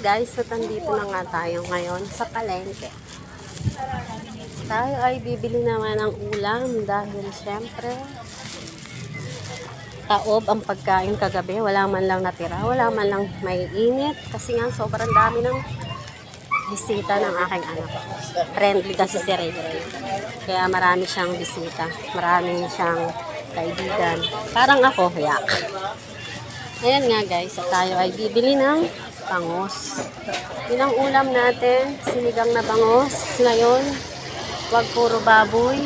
guys, so nandito na nga tayo ngayon sa palengke. Tayo ay bibili naman ng ulam dahil syempre taob ang pagkain kagabi. Wala man lang natira, wala man lang may init kasi nga sobrang dami ng bisita ng aking anak. Friendly kasi si Ray. Kaya marami siyang bisita, marami siyang kaibigan. Parang ako, yak. Ayan nga guys, at tayo ay bibili ng bangos. Yun ang ulam natin, sinigang na bangos. Ngayon, wag puro baboy.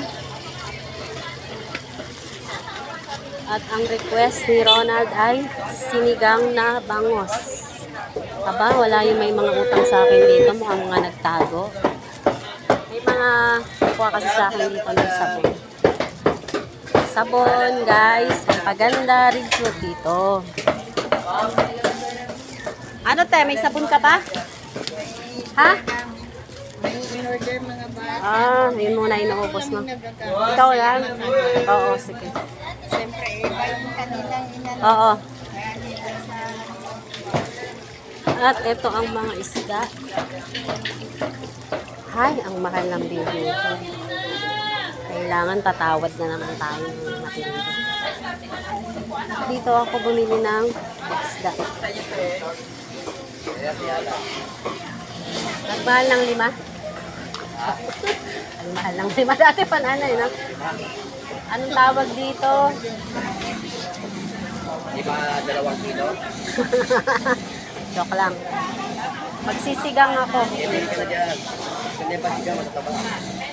At ang request ni Ronald ay sinigang na bangos. Aba, wala yung may mga utang sa akin dito, mukhang mga nagtago. May mga kuha kasi sa akin dito ng sabon. Sabon guys, may paganda review dito. Ano te, may sabon ka pa? Ha? Yun muna inuubos mo. Ikaw lang? Oo, sige. Siyempre, iba yung kanilang inano. Oo. At ito ang mga isda. Hay, ang mahal ng bibi ito. Kailangan tatawad na naman tayo ng matindi. Dito ako bumili ng isda. Ang mahal ng 5. Ang mahal ng 5. Dati pa nanay, no? Anong tawag dito? 2 kilo. Joke lang. Magsisigang ako.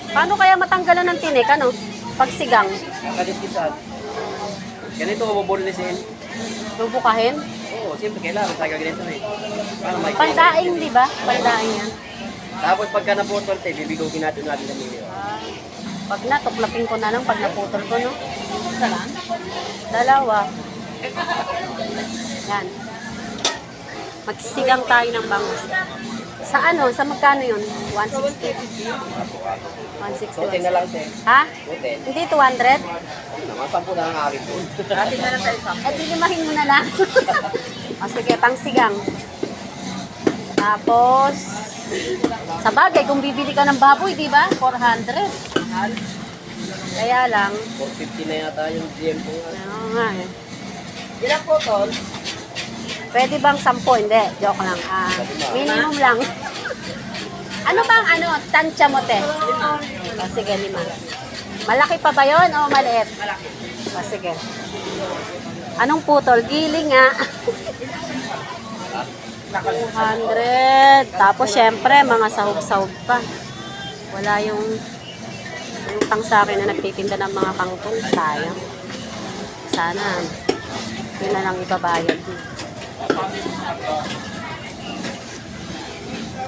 Paano kaya matanggalan ng tinik, ano? Pagsigang. Kaliskisan. Ganito mo bubulinisin. Bubukahin? Oo, siyempre kailangan tayo ganito eh. Para may Pandaing, di ba? Pandaing yan. Tapos pagka naputol tayo, bibigugin natin ng milyo. Pag na, tuklapin ko na lang pag naputol ko, no? Isa lang? 2. Yan. Magsisigang tayo ng bangus. Sa ano? Sa magkano yun? 160? 160. Puti na lang siya. Ha? Puti. Hindi 200? Naman, 10 na ang akin doon. Dati na lang tayo 10. Eh, dilimahin mo na lang. O sige, pangsigang. Tapos, sa bagay, kung bibili ka ng baboy, di ba? 400. Kaya lang, 450 na yata yung GM ko. ano nga eh. Ilang putol? Pwede bang 10? Hindi, joke lang. Minimum lang. Ano bang tansya mo, te? O sige, 5. Malaki pa ba yun o maliit? Malaki. O sige. Anong putol? Giling nga. 200. Tapos, syempre, mga sahog-sahog pa. Wala yung utang sa akin na nagtitinda ng mga kangkong. Sayang. Sana, yun na lang ibabayad.